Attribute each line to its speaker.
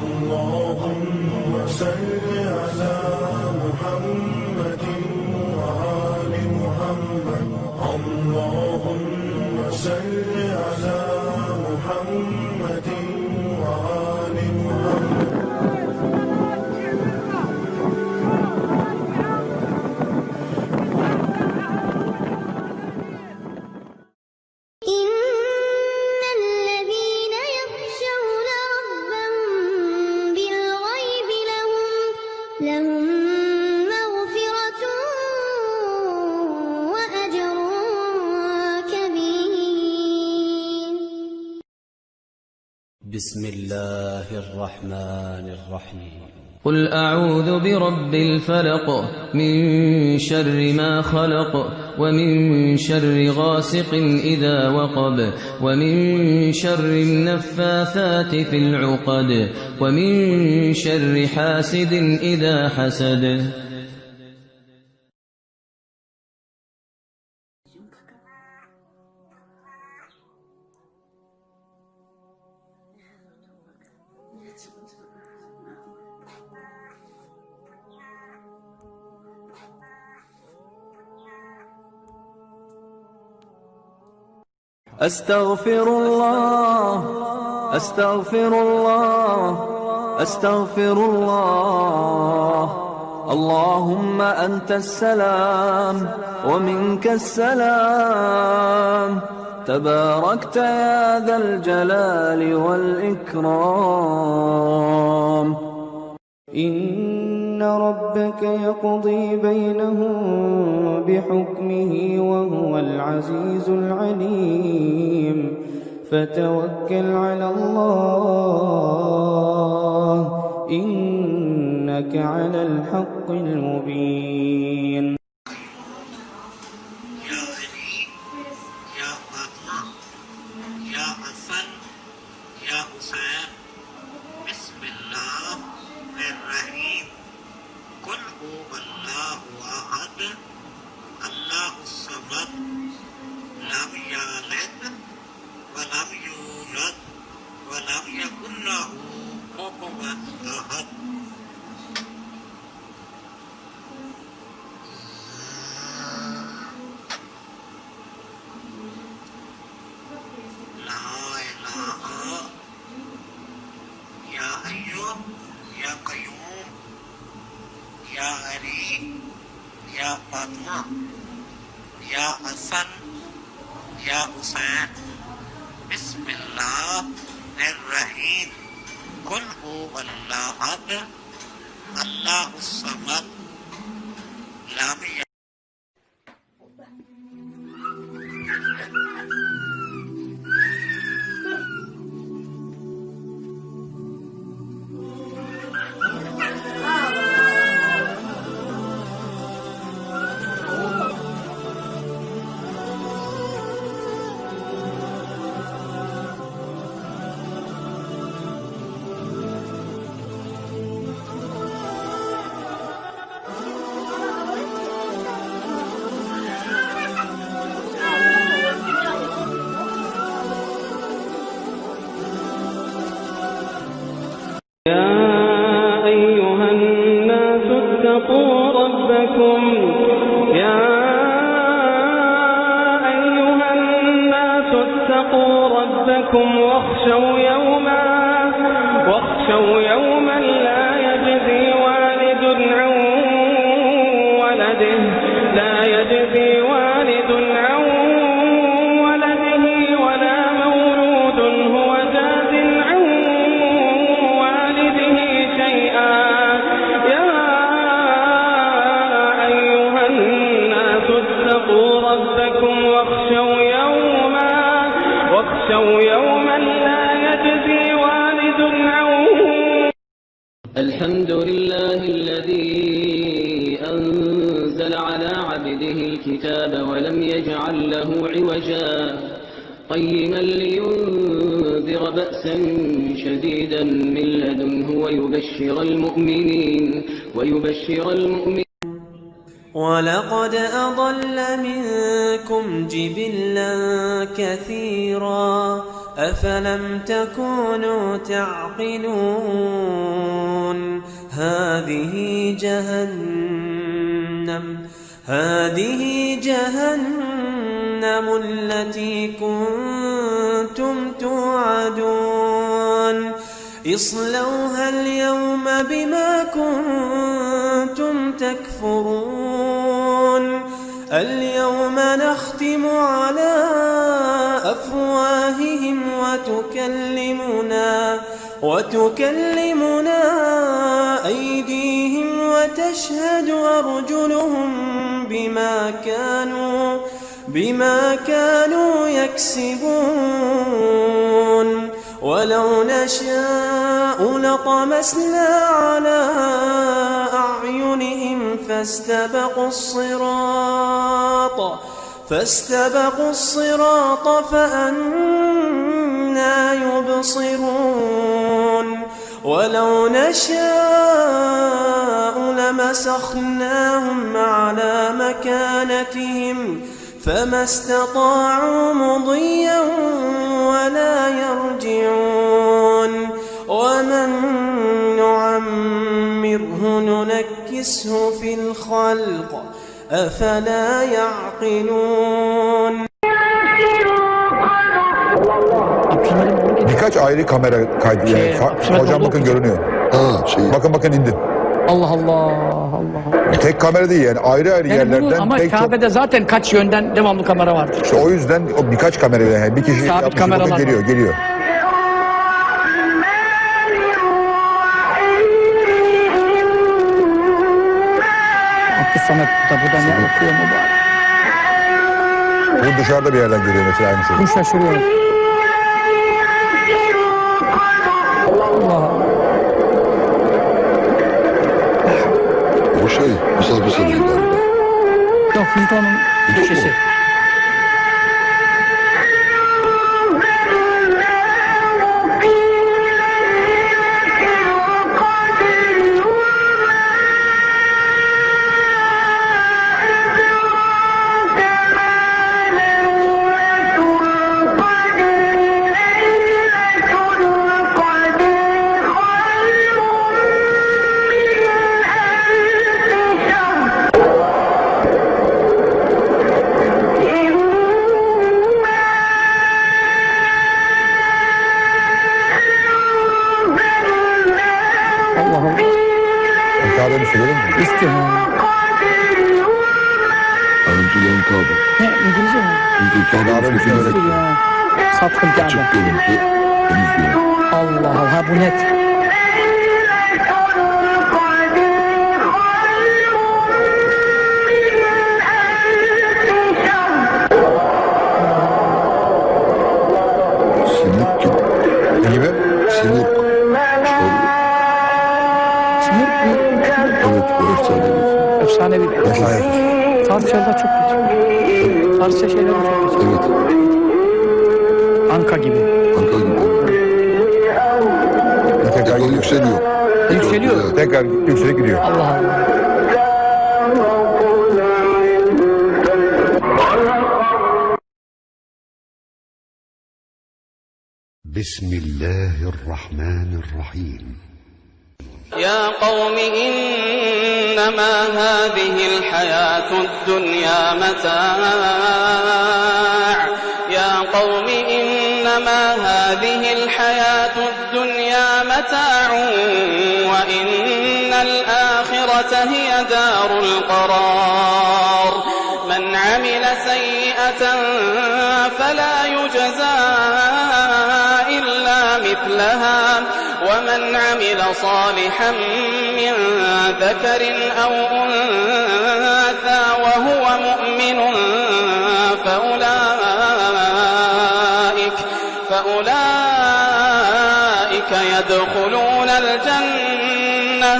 Speaker 1: اللهم صل على محمد وآل محمد. اللهم صل على محمد وآل محمد.
Speaker 2: لهم مغفرة وأجر كبير.
Speaker 3: بسم الله الرحمن الرحيم.
Speaker 4: قل أعوذ برب الفلق من شر ما خلق ومن شر غاسق إذا وقب ومن شر النفاثات في العقد ومن شر حاسد إذا حسد.
Speaker 5: أستغفر الله أستغفر الله أستغفر الله. اللهم أنت السلام ومنك السلام. تباركت يا ذا الجلال والإكرام. إن ربك يقضي بينهم بحكمه وهو العزيز العليم. فتوكل على الله إنك على الحق المبين.
Speaker 6: يا علي يا فاطمة يا حسن يا حسين. بسم الله الرحيم. قل هو الله أحد الله الصمد لم يلد ولم يولد ولم يكن له كفوا أحد. لا إله يا حي يا قيوم يا علي يا فاطمة يا حسن يا حسين. بسم الله الرحيم. قل هو الله أحد الله الصمد لم يلد.
Speaker 5: يا أيها الناس اتقوا ربكم يا أيها الناس اتقوا ربكم واخشوا يوما لا يجزي والد عن ولده ولا مولود هو جاز عن والده شيئا. يا أيها الناس اتقوا ربكم واخشوا يوما لا يجزي والد عن. الحمد لله الذي أنزل على عبده الكتاب ولم يجعل له عوجا قيما لينذر بأسا شديدا من لدنه ويبشر المؤمنين
Speaker 7: ولقد أضل منكم جبلا كثيرا أفلم تكونوا تعقلون هذه جهنم التي كنتم توعدون اصلوها اليوم بما كنتم تكفرون اليوم نختم على أفواههم وتكلمنا أيديهم وتشهد أرجلهم بما كانوا يكسبون ولو نشاء لطمسنا على أعينهم فاستبقوا الصراط فأنى يبصرون ولو نشاء لمسخناهم على مكانتهم فما استطاعوا مضيا ولا يرجعون ومن نعمره ننكسه في الخلق أفلا يعقلون.
Speaker 8: Birkaç ayrı kamera kaydı yani. Hocam bakın görünüyor. Bakın indim.
Speaker 9: Allah.
Speaker 8: Tek kamera değil yani ayrı
Speaker 9: Yani
Speaker 8: yerlerden.
Speaker 9: Ama Kabe'de zaten kaç yönden devamlı kamera vardır.
Speaker 8: İşte o yüzden o birkaç kamera yani bir kişi
Speaker 9: sabit kameralar
Speaker 8: geliyor.
Speaker 9: Samet bu da ne okuyor mu bari?
Speaker 8: Bu dışarıda bir yerden görüyor mesela aynı şey.
Speaker 9: Bu şaşırıyor. Allah.
Speaker 10: O misafir sanıyor galiba.
Speaker 9: Yok Hilton'un köşesi. Ne İngilizce mi? İngilizce ya. Satkın Kabe.
Speaker 10: Açık görüntü, temiz görüntü.
Speaker 9: Allah bu net.
Speaker 10: Sinir gibi.
Speaker 8: Ne gibi?
Speaker 10: Sinir.
Speaker 9: Sinir mi?
Speaker 10: Evet, efsanevi.
Speaker 9: Efsanevi. Farsça'da çok güzel. Farsça şeyler çok güzel.
Speaker 10: Evet.
Speaker 9: Anka gibi.
Speaker 10: Tekrar yükseliyor.
Speaker 8: Tekrar yükselip gidiyor.
Speaker 9: Allah.
Speaker 10: Bismillahirrahmanirrahim.
Speaker 5: يا قوم إنما هذه الحياة الدنيا متاع يا قوم إنما هذه الحياة الدنيا متاع وإن الآخرة هي دار القرار من عمل سيئة فلا يجزى إلا مثلها ومن عمل صالحا من ذكر أو أنثى وهو مؤمن فأولئك يدخلون الجنة